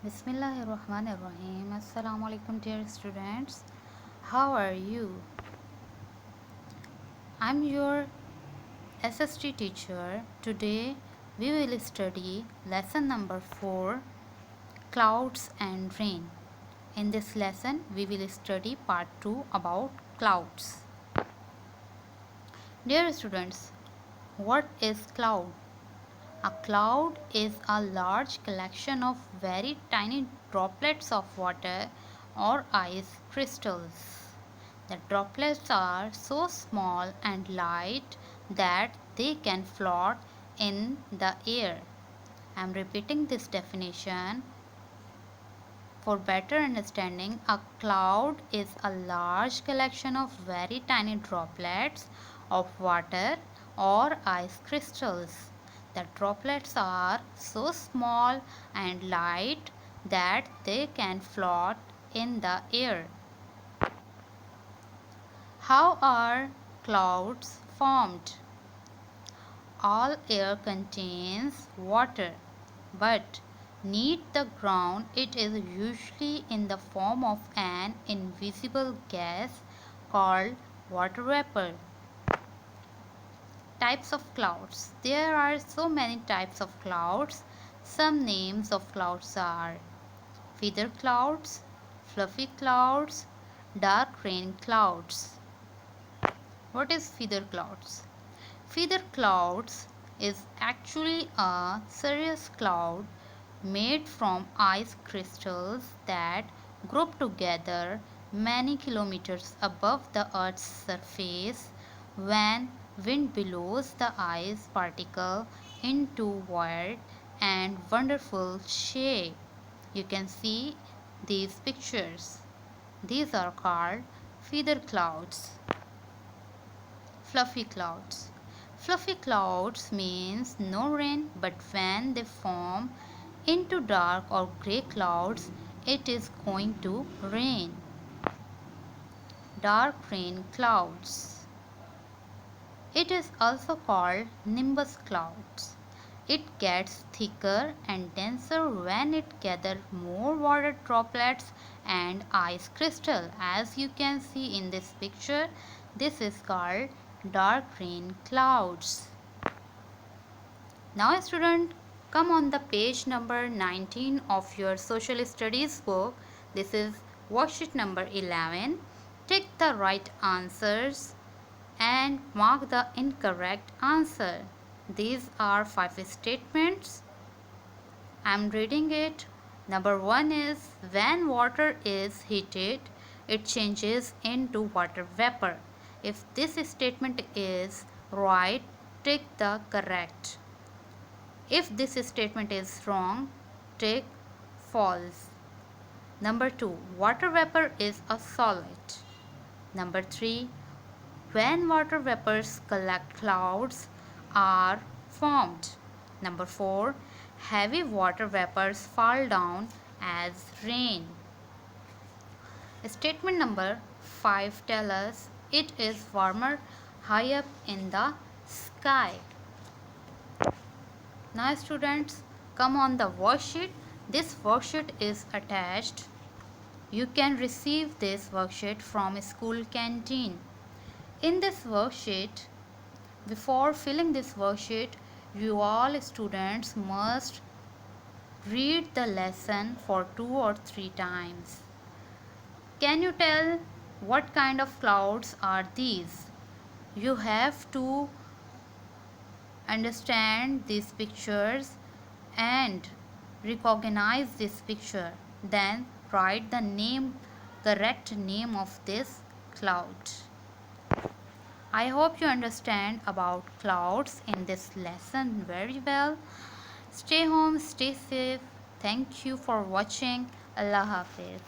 Bismillahirrahmanirrahim. Assalamu alaikum, dear students. How are you? I'm your SST teacher. Today we will study lesson number 4, Clouds and Rain. In this lesson we will study part 2 about clouds. Dear students, what is cloud? A cloud is a large collection of very tiny droplets of water or ice crystals. The droplets are so small and light that they can float in the air. I am repeating this definition for better understanding. A cloud is a large collection of very tiny droplets of water or ice crystals. The droplets are so small and light that they can float in the air. How are clouds formed? All air contains water, but near the ground it is usually in the form of an invisible gas called water vapor. Types of clouds. There are so many types of clouds. Some names of clouds are feather clouds, fluffy clouds, dark rain clouds. What is feather clouds? Feather clouds is actually a cirrus cloud made from ice crystals that group together many kilometers above the Earth's surface when wind blows the ice particle into weird and wonderful shape. You can see these pictures. These are called feather clouds. Fluffy clouds. Fluffy clouds means no rain, but when they form into dark or grey clouds, it is going to rain. Dark rain clouds. It is also called nimbus clouds. It gets thicker and denser when it gathers more water droplets and ice crystal. As you can see in this picture, this is called dark rain clouds. Now student, come on the page number 19 of your social studies book. This is worksheet number 11. Take the right answers and mark the incorrect answer. These are 5 statements. I am reading it. Number 1 is when water is heated, it changes into water vapor. If this statement is right, tick the correct. If this statement is wrong, tick false. Number 2, water vapor is a solid. Number 3, when water vapors collect, clouds are formed. Number 4, heavy water vapors fall down as rain. Statement number 5 tells us it is warmer high up in the sky. Now students, come on the worksheet. This worksheet is attached. You can receive this worksheet from school canteen. In this worksheet, before filling this worksheet, you all students must read the lesson for 2 or 3 times. Can you tell what kind of clouds are these? You have to understand these pictures and recognize this picture. Then write the correct name of this cloud. I hope you understand about clouds in this lesson very well. Stay home, stay safe. Thank you for watching. Allah Hafiz.